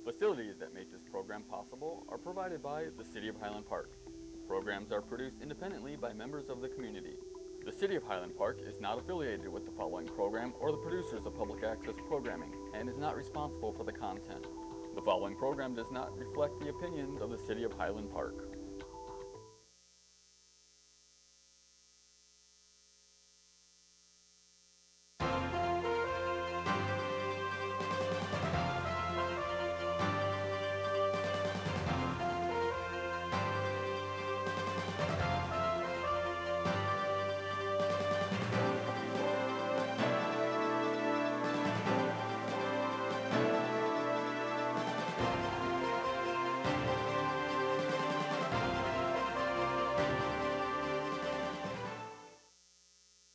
Facilities that make this program possible are provided by the City of Highland Park. Programs are produced independently by members of the community. The City of Highland Park is not affiliated with the following program or the producers of public access programming and is not responsible for the content. The following program does not reflect the opinions of the City of Highland Park.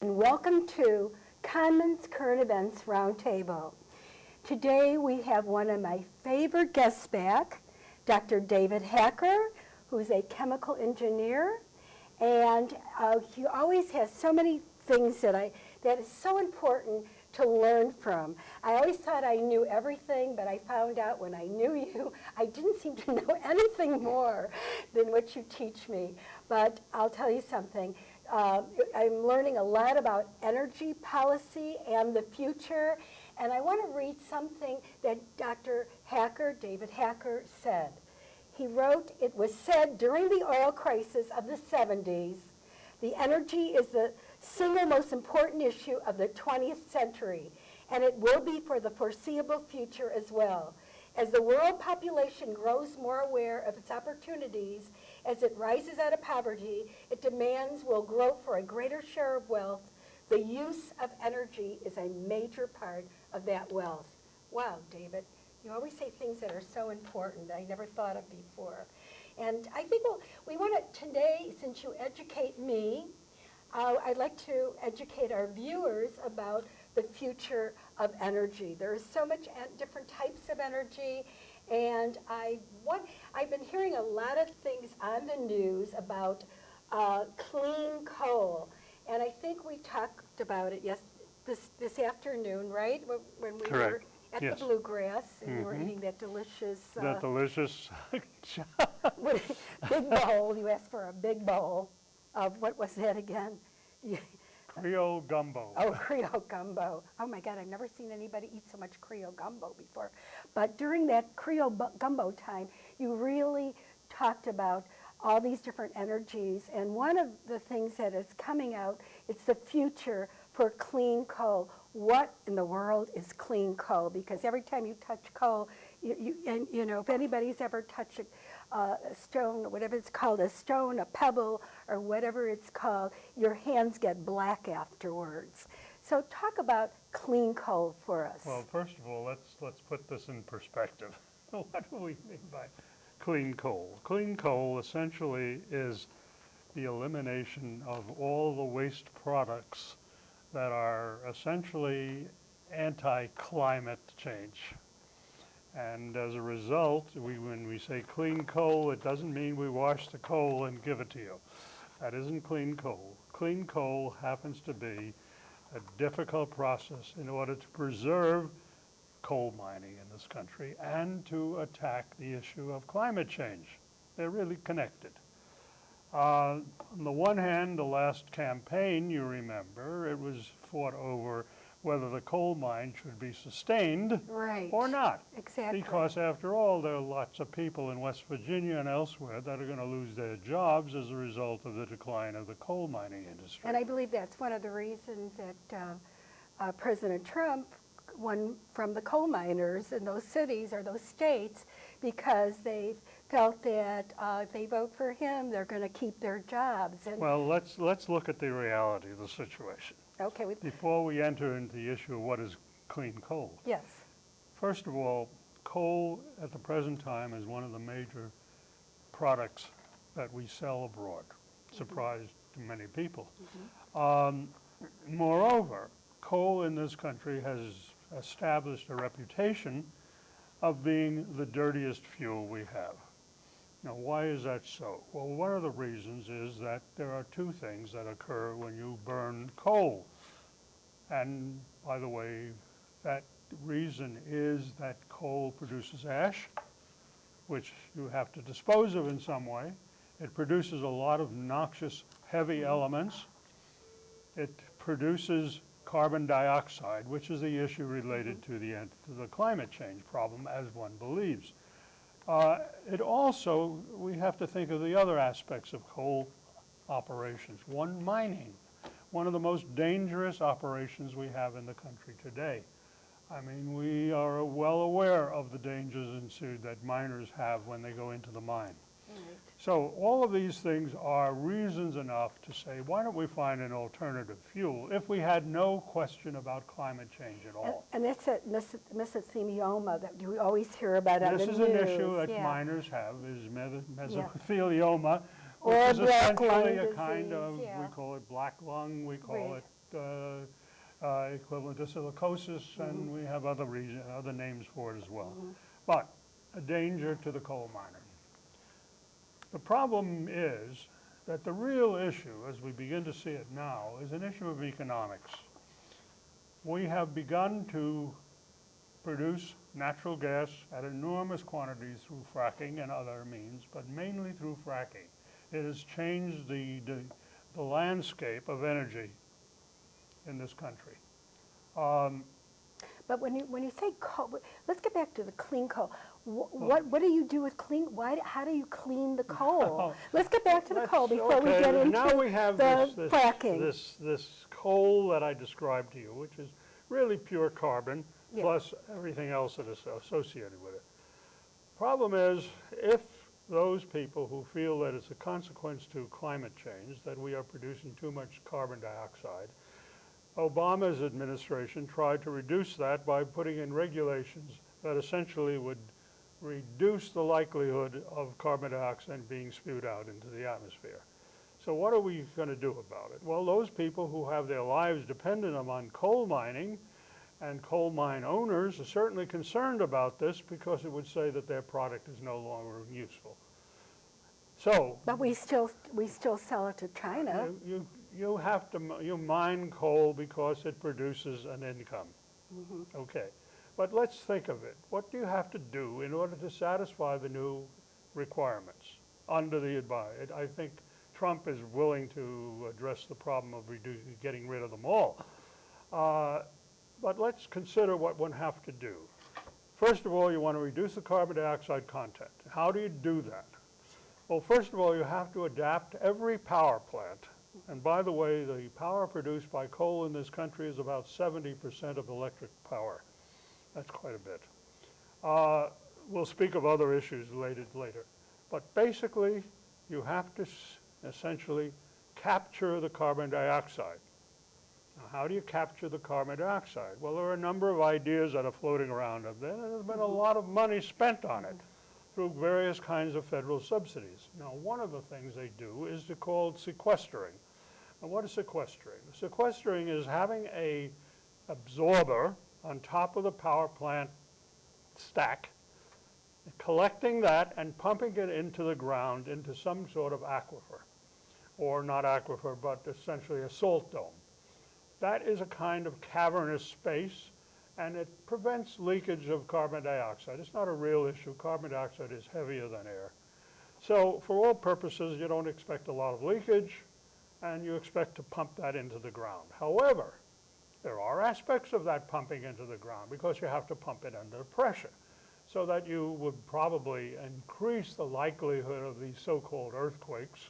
Welcome to Cahnmanns Current Events Roundtable. Today we have one of my favorite guests back, Dr. David Hacker, who's a chemical engineer, and he always has so many things that is so important to learn from. I always thought I knew everything, but I found out when I knew you, I didn't seem to know anything more than what you teach me. But I'll tell you something. I'm learning a lot about energy policy and the future, and I want to read something that Dr. Hacker, David Hacker, said. He wrote, "It was said during the oil crisis of the 70s, the energy is the single most important issue of the 20th century, and it will be for the foreseeable future as well. As the world population grows more aware of its opportunities, as it rises out of poverty, its demands will grow for a greater share of wealth. The use of energy is a major part of that wealth." Wow, David, you always say things that are so important I never thought of before. And I think we want to today, since you educate me, I'd like to educate our viewers about the future of energy. There is so much different types of energy, and I've been hearing a lot of things on the news about clean coal, and I think we talked about it this afternoon, right? When we Correct. were at Yes. the Bluegrass, and you were eating that delicious... That delicious. big bowl. You asked for a big bowl of, what was that again? Creole gumbo. Oh, Creole gumbo. Oh my God, I've never seen anybody eat so much Creole gumbo before. But during that Creole gumbo time, you really talked about all these different energies. And one of the things that is coming out, it's the future for clean coal. What in the world is clean coal? Because every time you touch coal, you know, if anybody's ever touched a stone, whatever it's called, a stone, a pebble, or whatever it's called, your hands get black afterwards. So talk about clean coal for us. Well, first of all, let's put this in perspective. What do we mean by clean coal? Clean coal essentially is the elimination of all the waste products that are essentially anti-climate change. And as a result, when we say clean coal, it doesn't mean we wash the coal and give it to you. That isn't clean coal. Clean coal happens to be a difficult process in order to preserve coal mining in this country and to attack the issue of climate change. They're really connected. On the one hand, the last campaign, you remember, it was fought over whether the coal mine should be sustained or not. Exactly. Because after all, there are lots of people in West Virginia and elsewhere that are going to lose their jobs as a result of the decline of the coal mining industry. And I believe that's one of the reasons that President Trump won from the coal miners in those cities or those states, because they felt that if they vote for him, they're going to keep their jobs. And well, let's look at the reality of the situation. Okay. Before we enter into the issue of what is clean coal. Yes. First of all, coal at the present time is one of the major products that we sell abroad. Surprise to many people. Moreover, coal in this country has established a reputation of being the dirtiest fuel we have. Now, why is that so? Well, one of the reasons is that there are two things that occur when you burn coal. And by the way, that reason is that Coal produces ash, which you have to dispose of in some way. It produces a lot of noxious heavy elements. It produces carbon dioxide, which is the issue related to the climate change problem, as one believes. It also, we have to think of the other aspects of coal operations. One, mining, one of the most dangerous operations we have in the country today. I mean, we are well aware of the dangers ensued that miners have when they go into the mine. Right. So all of these things are reasons enough to say, why don't we find an alternative fuel if we had no question about climate change at all? And that's a mesothelioma that you always hear about on the This news. is an issue that Yeah. miners have, is mesothelioma, Or which is black lung essentially a kind disease, of, yeah. we call it black lung, we call Right. it equivalent to silicosis, and we have other names for it as well. Mm-hmm. But a danger to the coal miner. The problem is that the real issue, as we begin to see it now, is an issue of economics. We have begun to produce natural gas at enormous quantities through fracking and other means, but mainly through fracking. It has changed the landscape of energy in this country. But when you say coal, let's get back to the clean coal. What do you do with clean? How do you clean the coal? Let's get back to the coal before we get into now we have the fracking. this coal that I described to you, which is really pure carbon, Yeah. plus everything else that is associated with it. Problem is, if those people who feel that it's a consequence to climate change, that we are producing too much carbon dioxide, Obama's administration tried to reduce that by putting in regulations that essentially would reduce the likelihood of carbon dioxide being spewed out into the atmosphere. So what are we going to do about it? Well, those people who have their lives dependent upon coal mining and coal mine owners are certainly concerned about this because it would say that their product is no longer useful. So, But we still sell it to China. you have to you mine coal because it produces an income. Okay, but let's think of it. What do you have to do in order to satisfy the new requirements under the advice? I think Trump is willing to address the problem of getting rid of them all. But let's consider what one has to do. First of all, you want to reduce the carbon dioxide content. How do you do that? Well, first of all, you have to adapt every power plant. And by the way, the power produced by coal in this country is about 70% of electric power. That's quite a bit. We'll speak of other issues later. But basically, you have to essentially capture the carbon dioxide. Now, how do you capture the carbon dioxide? Well, there are a number of ideas that are floating around up there, and there's been a lot of money spent on it through various kinds of federal subsidies. Now, one of the things they do is called sequestering. And what is sequestering? Sequestering is having an absorber on top of the power plant stack, collecting that and pumping it into the ground, into some sort of aquifer, or not aquifer, but essentially a salt dome. That is a kind of cavernous space, and it prevents leakage of carbon dioxide. It's not a real issue. Carbon dioxide is heavier than air. So for all purposes, you don't expect a lot of leakage, and you expect to pump that into the ground. However, there are aspects of that pumping into the ground because you have to pump it under pressure, so that you would probably increase the likelihood of these so-called earthquakes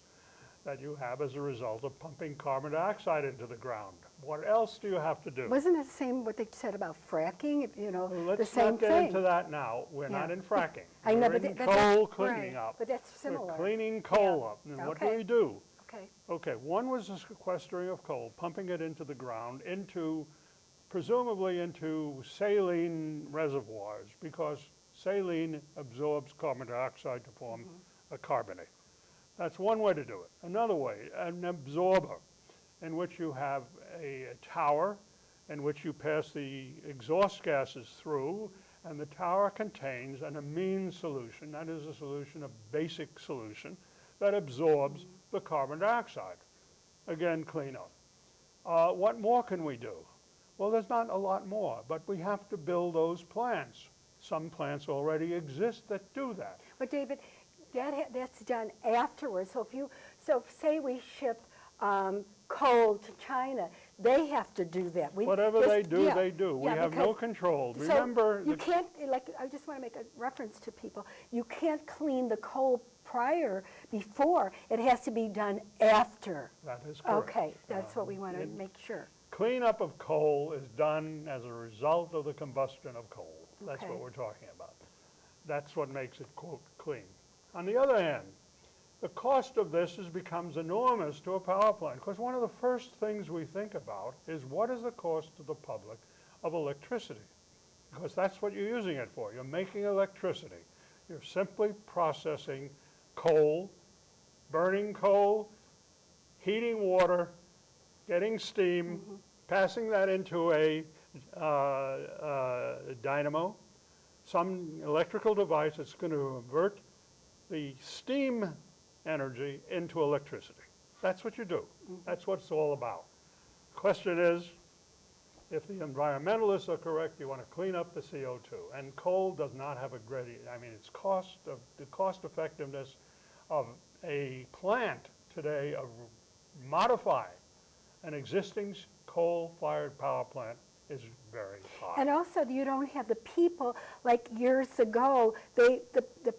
that you have as a result of pumping carbon dioxide into the ground. What else do you have to do? Wasn't it the same what they said about fracking? Well, the let's same not get thing. into that now. We're not Yeah. in fracking. I know, We're but in that- that's coal cleaning right, up. but that's similar. We're cleaning coal Yeah. up. And what do Okay. we do? Okay. Okay, one was the sequestering of coal, pumping it into the ground, presumably into saline reservoirs, because saline absorbs carbon dioxide to form a carbonate. That's one way to do it. Another way, an absorber, in which you have a tower in which you pass the exhaust gases through, and the tower contains an amine solution, that is a solution, a basic solution, that absorbs the carbon dioxide. Again, clean up. What more can we do? Well, there's not a lot more, but we have to build those plants. Some plants already exist that do that. But David, that's done afterwards. So say we ship coal to China, they have to do that. Whatever they do, yeah, they do. We yeah, have no because- control. So Remember, you can't, like, I just want to make a reference to people. You can't clean the coal before. It has to be done after. that is correct. Okay, that's what we want to it- make sure. Cleanup of coal is done as a result of the combustion of coal. That's Okay. what we're talking about. That's what makes it, quote, clean. On the other hand, the cost of this becomes enormous to a power plant, because one of the first things we think about is what is the cost to the public of electricity? Because that's what you're using it for. You're making electricity. You're simply processing coal, burning coal, heating water, getting steam, passing that into a dynamo, some electrical device that's going to convert the steam energy into electricity. That's what you do. That's what it's all about. Question is, if the environmentalists are correct, you want to clean up the CO2. And coal does not have a great, I mean, the cost effectiveness of a plant today of modifying an existing coal-fired power plant is very high. And also, you don't have the people, like years ago, the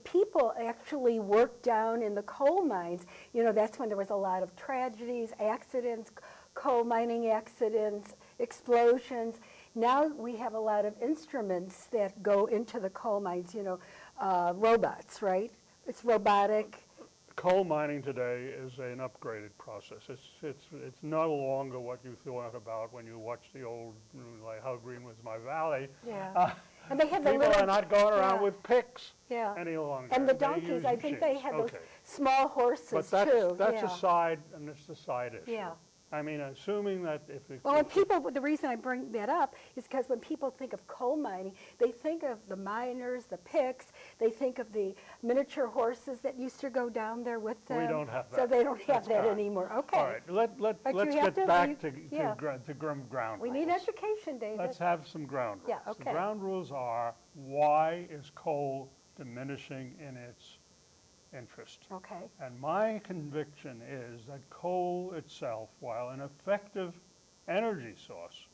people actually worked down in the coal mines. You know, that's when there was a lot of tragedies, accidents, coal mining accidents, explosions. Now we have a lot of instruments that go into the coal mines, you know, robots, right? It's robotic. Coal mining today is an upgraded process. It's no longer what you thought about when you watched the old, like, How Green Was My Valley. Yeah. And they have the People little, are not going around yeah. with picks yeah. any longer. And the They donkeys, use I think they machines. had those Okay. small horses But too. that's yeah. a side, and it's a side issue. Yeah. I mean, assuming that if it, Well, when people, the reason I bring that up is because when people think of coal mining, they think of the miners, the picks, they think of the miniature horses that used to go down there with them. We don't have So that. they don't have That's that gone. anymore. Okay. all right, But you let's have get to- back you- to yeah. ground We rules. need education, David. Let's have some ground rules. Yeah, The okay. ground rules are, why is coal diminishing in its interest? Okay. And my conviction is that coal itself, while an effective energy source,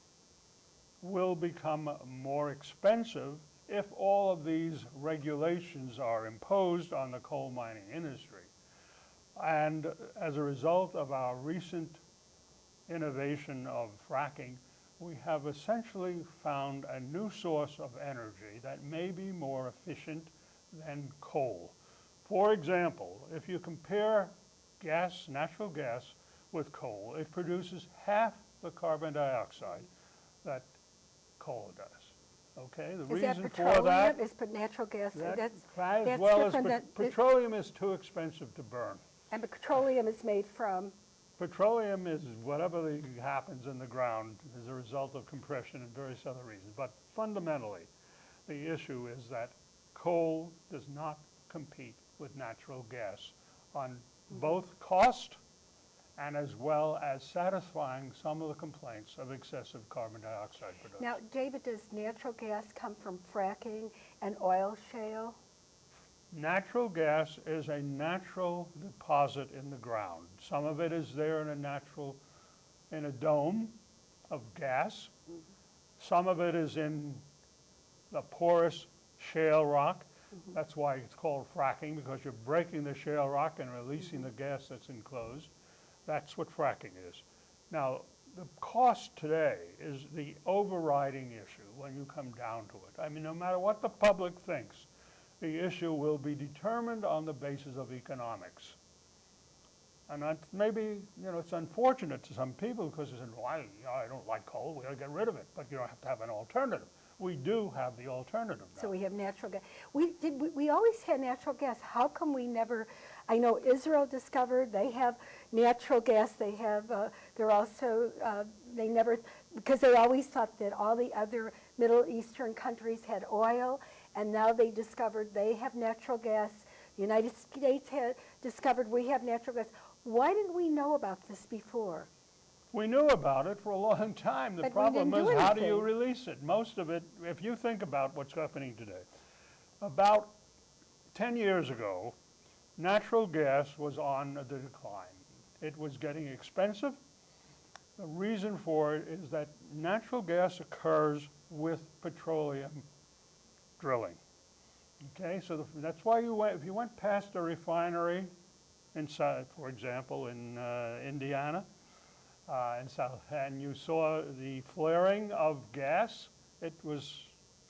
will become more expensive if all of these regulations are imposed on the coal mining industry. And as a result of our recent innovation of fracking, we have essentially found a new source of energy that may be more efficient than coal. For example, if you compare gas, natural gas, with coal, it produces half the carbon dioxide that coal does. Okay, the Is that reason for petroleum? that, Is natural gas? as that's well as different than- petroleum is too expensive to burn. And the petroleum is made from, Petroleum is whatever happens in the ground as a result of compression and various other reasons. But fundamentally, the issue is that coal does not compete with natural gas on both cost and as well as satisfying some of the complaints of excessive carbon dioxide production. now, David, does natural gas come from fracking and oil shale? Natural gas is a natural deposit in the ground. Some of it is there in a dome of gas. Some of it is in the porous shale rock. That's why it's called fracking, because you're breaking the shale rock and releasing the gas that's enclosed. That's what fracking is. Now, the cost today is the overriding issue when you come down to it. I mean, no matter what the public thinks, the issue will be determined on the basis of economics. And that maybe, it's unfortunate to some people because they say, well, I don't like coal, we ought to get rid of it, but you don't have to have an alternative. We do have the alternative now. So we have natural gas. We always had natural gas. How come we never, I know Israel discovered, they have natural gas, they have, they're also, they never, because they always thought that all the other Middle Eastern countries had oil, and now they discovered they have natural gas. The United States had discovered we have natural gas. Why didn't we know about this before? We knew about it for a long time. The But we problem didn't is, do how do you anything. release it? Most of it, if you think about what's happening today, About 10 years ago, natural gas was on the decline. It was getting expensive. The reason for it is that natural gas occurs with petroleum drilling. Okay, so that's why if you went past a refinery inside, for example, in Indiana, in South, and you saw the flaring of gas, it was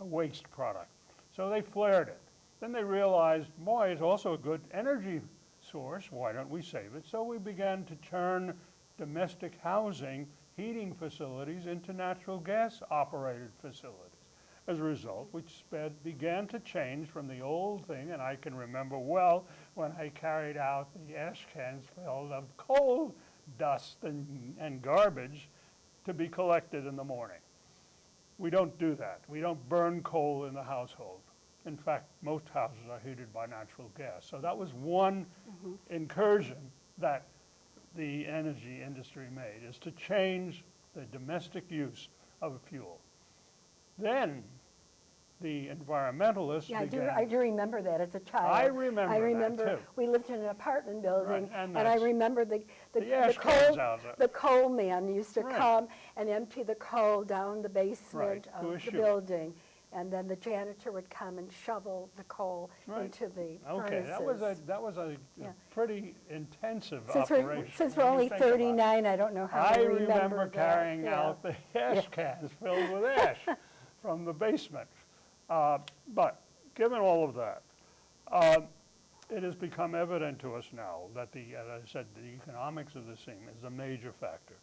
a waste product. So they flared it. Then they realized, boy, it's also a good energy source. Why don't we save it? So we began to turn domestic housing, heating facilities into natural gas operated facilities. As a result, we began to change from the old thing, and I can remember well when I carried out the ash cans filled of coal dust and garbage to be collected in the morning. We don't do that. We don't burn coal in the household. In fact, most houses are heated by natural gas. So that was one incursion that the energy industry made, is to change the domestic use of a fuel. Then the environmentalists Yeah, began. I do remember that as a child. I remember that, too. We lived in an apartment building, Right, and I that's remember the ash cans coal, out there. the coal man used to Right. come and empty the coal down the basement Right, to a of the chute. building. And then the janitor would come and shovel the coal Right. into the Okay, furnaces. that was a Yeah. pretty intensive Since operation. we're when you only think about it. 39, I don't know how I to remember that. carrying Yeah. out the ash cans filled with ash from the basement. But given all of that, it has become evident to us now that as I said, the economics of this thing is a major factor.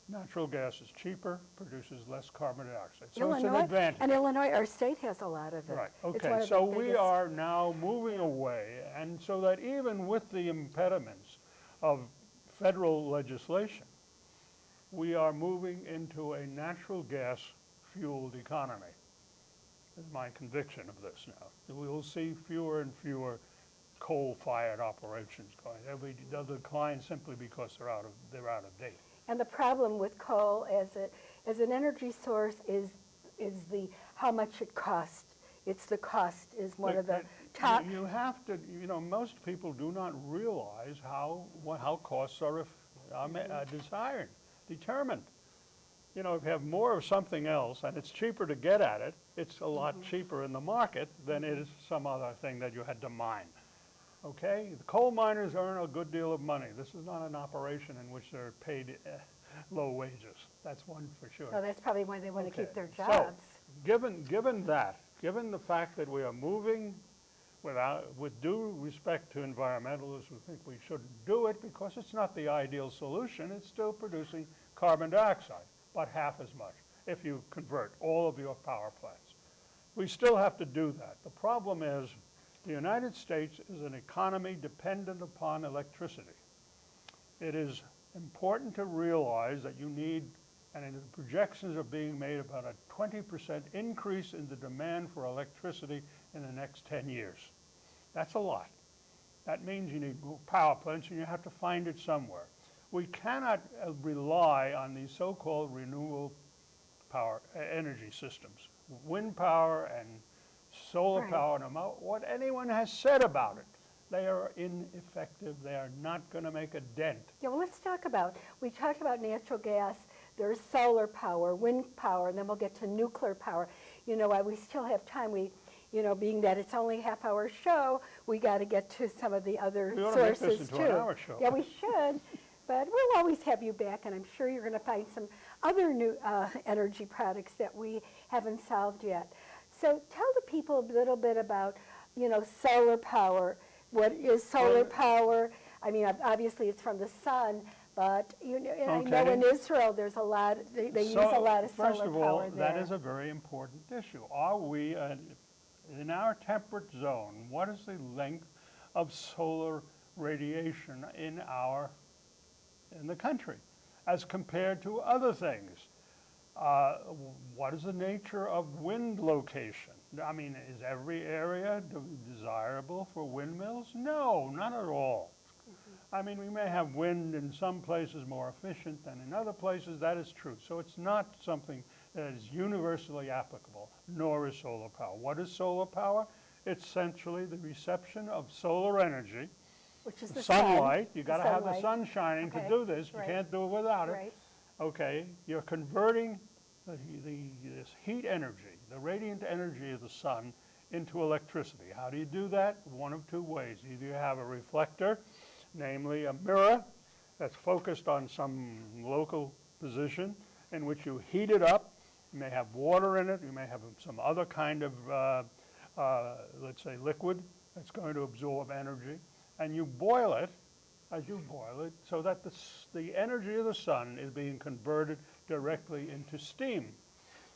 Natural gas is cheaper, produces less carbon dioxide, so it's an advantage. And Illinois, our state has a lot of it. Right, It's one okay, of the so we biggest- are now moving away, and so that even with the impediments of federal legislation, we are moving into a natural gas fueled economy, is my conviction of this now. We will see fewer and fewer coal-fired operations going. They'll decline simply because they're out of date. And the problem with coal as an energy source is how much it costs. It's the cost is one of the top. You have to, most people do not realize how costs are determined. If you have more of something else and it's cheaper to get at it, it's a lot cheaper in the market than it is some other thing that you had to mine. Okay? The coal miners earn a good deal of money. This is not an operation in which they're paid low wages. That's one for sure. So that's probably why they want to keep their So, jobs. given the fact that we are moving with due respect to environmentalists who think we shouldn't do it because it's not the ideal solution, it's still producing carbon dioxide, but half as much if you convert all of your power plants. We still have to do that. The problem is the United States is an economy dependent upon electricity. It is important to realize that you need, and the projections are being made, about a 20% increase in the demand for electricity in the next 10 years. That's a lot. That means you need more power plants and you have to find it somewhere. We cannot rely on these so-called renewable power energy systems. Wind power and solar Right. power, no matter what anyone has said about it, they are ineffective. They are not going to make a dent. Yeah, well, we talked about natural gas, there's solar power, wind power, and then we'll get to nuclear power. We still have time. Being that it's only a half-hour show, we got to get to some of the other We ought to make sources this too. into an hour show. Yeah, we should, but we'll always have you back, and I'm sure you're going to find some other new energy products that we haven't solved yet. So tell the people a little bit about, solar power. What is solar power? I mean, obviously it's from the sun, but I know in Israel there's a lot, they use a lot of solar power there. First of all, that is a very important issue. Are we, in our temperate zone, what is the length of solar radiation in the country as compared to other things? What is the nature of wind location? I mean, is every area desirable for windmills? No, not at all. I mean, we may have wind in some places more efficient than in other places. That is true. So it's not something that is universally applicable, nor is solar power. What is solar power? It's essentially the reception of solar energy, Which is the sunlight. sun. You got to have the sunlight. sun shining Okay, to do this. You right. can't do it without it. Right. Okay, you're converting this heat energy, the radiant energy of the sun, into electricity. How do you do that? One of two ways. Either you have a reflector, namely a mirror that's focused on some local position in which you heat it up. You may have water in it. You may have some other kind of, let's say, liquid that's going to absorb energy. And you boil it, as you boil it, so that the energy of the sun is being converted directly into steam.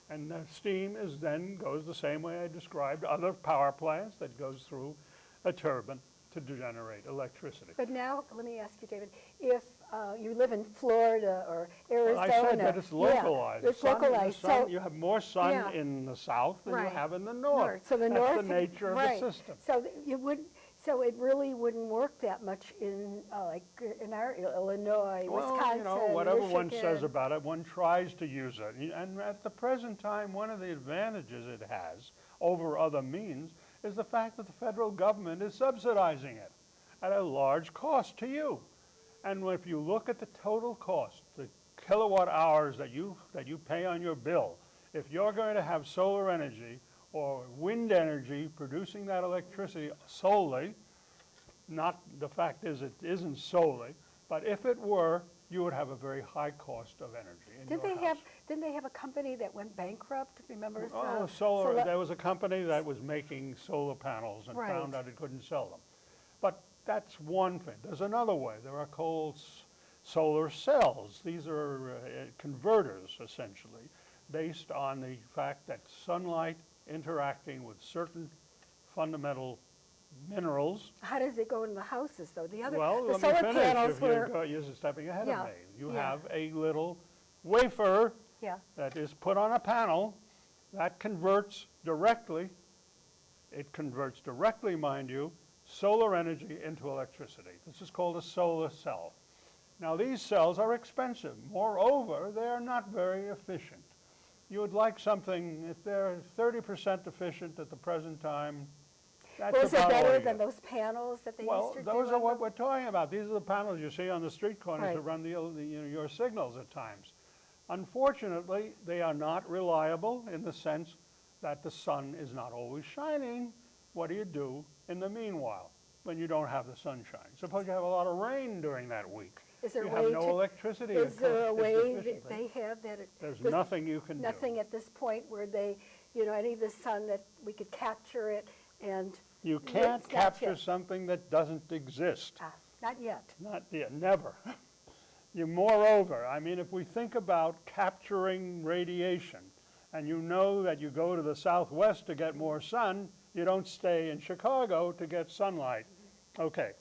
And the steam then goes the same way I described other power plants, that goes through a turbine to generate electricity. But now, let me ask you, David, if you live in Florida or Arizona. I said that it's localized. Yeah, it's localized. So you have more sun yeah. in the south than Right. you have in the north. So the That's north, the nature of right. the system. So so it really wouldn't work that much in like in our Illinois, Well, Wisconsin, you know, whatever one Michigan. says about it, one tries to use it. And at the present time, one of the advantages it has over other means is the fact that the federal government is subsidizing it at a large cost to you. And if you look at the total cost, the kilowatt hours that you pay on your bill, if you're going to have solar energy or wind energy producing that electricity solely, not the fact is it isn't solely, but if it were, you would have a very high cost of energy in your house. Didn't they have a company that went bankrupt? Remember? Oh, there was a company that was making solar panels and Right. found out it couldn't sell them. But that's one thing. There's another way. There are called solar cells. These are converters, essentially, based on the fact that sunlight interacting with certain fundamental minerals. How does it go in the houses, though? The Well, let me solar finish. panels If were you're stepping ahead Yeah, of me. You yeah. have a little wafer yeah. that is put on a panel that converts directly, mind you, solar energy into electricity. This is called a solar cell. Now, these cells are expensive. Moreover, they are not very efficient. You would like something, if they're 30% efficient at the present time, that's Was it about all better you than get. those panels that they Well, used to do? those are on what them? we're talking about. These are the panels you see on the street corners that Right. run your signals at times. Unfortunately, they are not reliable in the sense that the sun is not always shining. What do you do in the meanwhile when you don't have the sunshine? Suppose you have a lot of rain during that week. Is there You a have way no to- electricity. Is there a way that efficiently. they have that? There's there's nothing you can do. Nothing at this point where they, any of the sun that we could capture it and. You can't It's not capture yet. something that doesn't exist. Not yet. Not yet, never. Moreover, I mean, if we think about capturing radiation, and you know that you go to the southwest to get more sun, you don't stay in Chicago to get sunlight. Okay.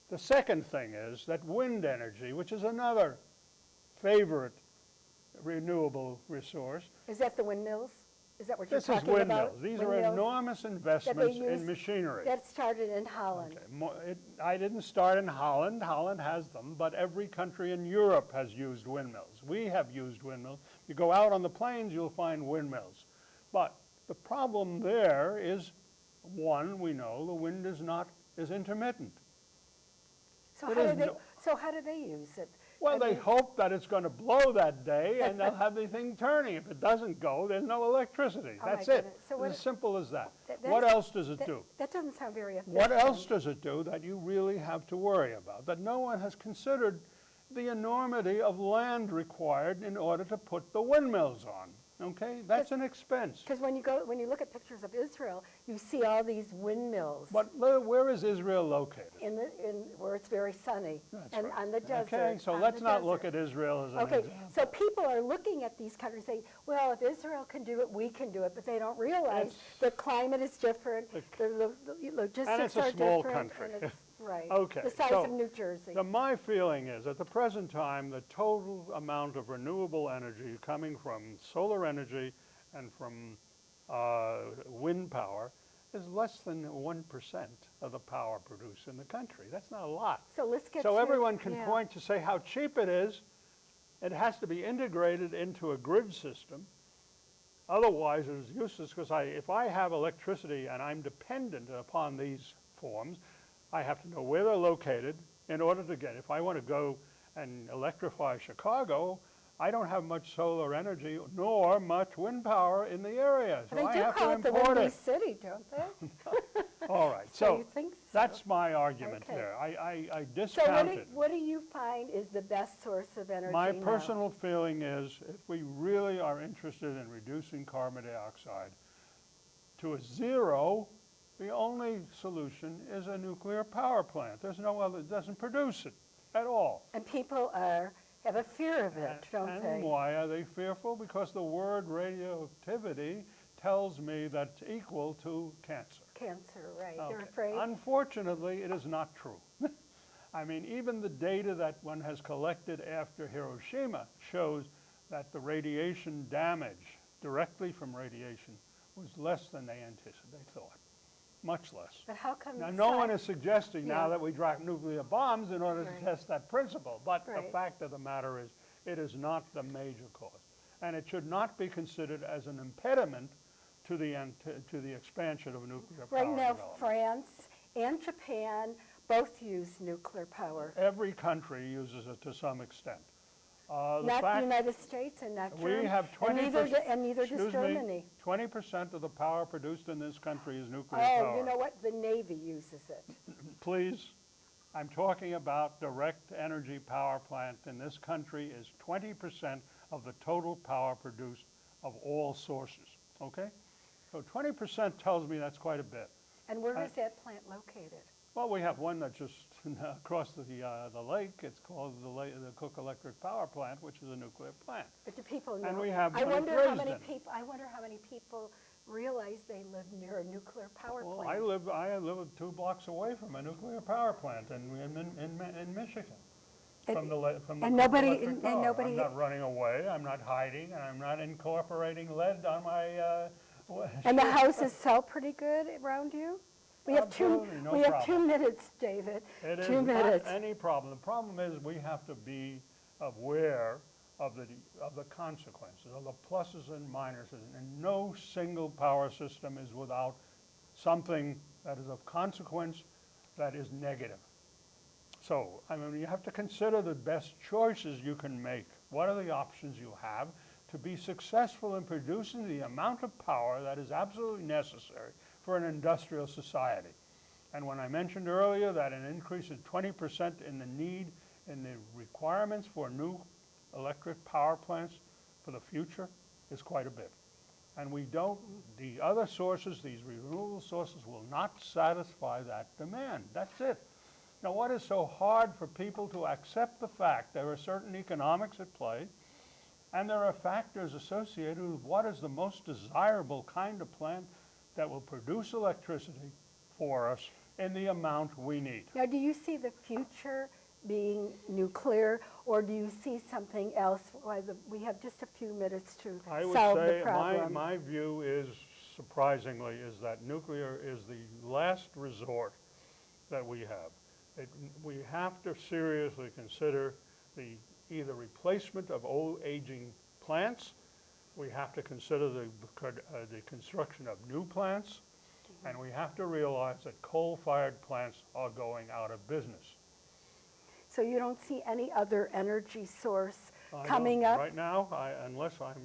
The second thing is that wind energy, which is another favorite renewable resource. Is that the windmills? Is that what you're This is talking about? windmills. These are Windmills enormous investments use- in machinery. That started in Holland. Okay. I didn't start in Holland. Holland has them, but every country in Europe has used windmills. We have used windmills. You go out on the plains, you'll find windmills. But the problem there is, one, we know the wind is intermittent. So It how, is do they, no- so how do they use it? Well, I they mean- hope that it's going to blow that day and they'll have the thing turning. If it doesn't go, there's no electricity. Oh, my That's it. goodness. So It's what- as simple as that. That- What that's- else does it do? That doesn't sound very efficient. What else does it do that you really have to worry about? That no one has considered the enormity of land required in order to put the windmills on. Okay, that's an expense. Because when you look at pictures of Israel, you see all these windmills But where is Israel located? in where it's very sunny That's and right. on the desert. Okay, so on let's the not look desert. at Israel as an Okay, example. so people are looking at these countries saying, well, if Israel can do it, we can do it, but they don't realize It's- the climate is different, the logistics And it's a are small different, country. and it's, right, Okay, the size so of New Jersey. My feeling is, at the present time, the total amount of renewable energy coming from solar energy and from wind power is less than 1% of the power produced in the country. That's not a lot. So let's get So to- everyone can yeah. point to say how cheap it is. It has to be integrated into a grid system. Otherwise, it is useless because if I have electricity and I'm dependent upon these forms, I have to know where they're located in order to get. If I want to go and electrify Chicago, I don't have much solar energy nor much wind power in the area, so They I do have to call it the import Windy it. City, don't they? All right, So so you think so? that's my argument Okay. there. I So discount it. what do you find is the best source of energy My now? personal feeling is if we really are interested in reducing carbon dioxide to a zero, the only solution is a nuclear power plant. There's no other, it doesn't produce it at all. And people have a fear of it, don't And they? why are they fearful? Because the word radioactivity tells me that's equal to cancer. Cancer, right. They're Okay. afraid. Unfortunately, it is not true. I mean, even the data that one has collected after Hiroshima shows that the radiation damage directly from radiation was less than they thought, much less. But how come Now, no one sci- is suggesting now Yeah. that we drop nuclear bombs in order Right. to test that principle, but the Right. fact of the matter is, it is not the major cause. And it should not be considered as an impediment to the expansion of nuclear power Right now, development. France and Japan both use nuclear power. Every country uses it to some extent. The Not the fact United States and not Germany. we have 20%, And neither does Germany. 20% of the power produced in this country is nuclear Oh, power. you know what? The Navy uses it. Please, I'm talking about direct energy power plant in this country is 20% of the total power produced of all sources, okay? So 20% tells me that's quite a bit. And where is that plant located? Well, we have one that's just across the lake. It's called the Cook Electric Power Plant, which is a nuclear plant. But do people know? And we have I one at wonder how many Dresden. people. I wonder how many people realize they live near a nuclear power Well, plant. I live 2 blocks away from a nuclear power plant in Michigan. And- From the and Cook nobody- Electric and Power. nobody- I'm not running away. I'm not hiding. I'm not incorporating lead on my. And the houses sell pretty good around you? We have Absolutely, no we have problem. 2 minutes, David. It is 2 not minutes. any problem. The problem is we have to be aware of the consequences, of the pluses and minuses, and no single power system is without something that is of consequence that is negative. So, I mean, you have to consider the best choices you can make. What are the options you have to be successful in producing the amount of power that is absolutely necessary for an industrial society? And when I mentioned earlier that an increase of 20% in the need and the requirements for new electric power plants for the future is quite a bit. And the other sources, these renewable sources, will not satisfy that demand. That's it. Now, what is so hard for people to accept the fact there are certain economics at play, and there are factors associated with what is the most desirable kind of plant that will produce electricity for us in the amount we need. Now, do you see the future being nuclear, or do you see something else? We have just a few minutes to I would solve the say problem. my view is, surprisingly, is that nuclear is the last resort that we have. We have to seriously consider the either replacement of old aging plants, we have to consider the construction of new plants, and we have to realize that coal-fired plants are going out of business. So you don't see any other energy source I coming don't- up? Right now, unless I'm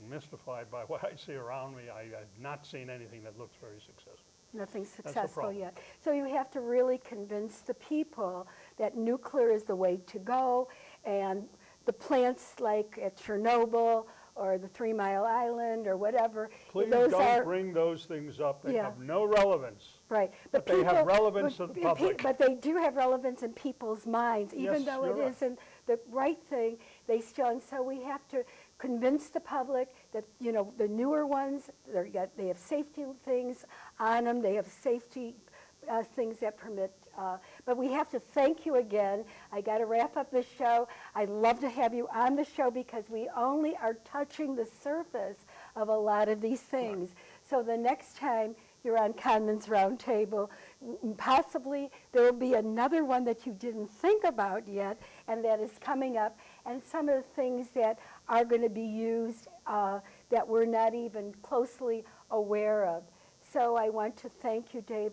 mystified by what I see around me, I have not seen anything that looks very successful. Nothing the successful problem. yet. So you have to really convince the people that nuclear is the way to go, and the plants like at Chernobyl or the 3 Mile Island or whatever, Please those don't are bring those things up. They Yeah. have no relevance. right. but they have relevance but- to the public. But they do have relevance in people's minds, even Yes, though you're it right. isn't the right thing. They still, and so we have to convince the public that the newer ones, they have safety things on them. They have safety things that permit. But we have to thank you again. I got to wrap up this show. I'd love to have you on the show because we only are touching the surface of a lot of these things. So the next time you're on Cahnmanns Roundtable, possibly there will be another one that you didn't think about yet, and that is coming up, and some of the things that are going to be used that we're not even closely aware of. So I want to thank you, David.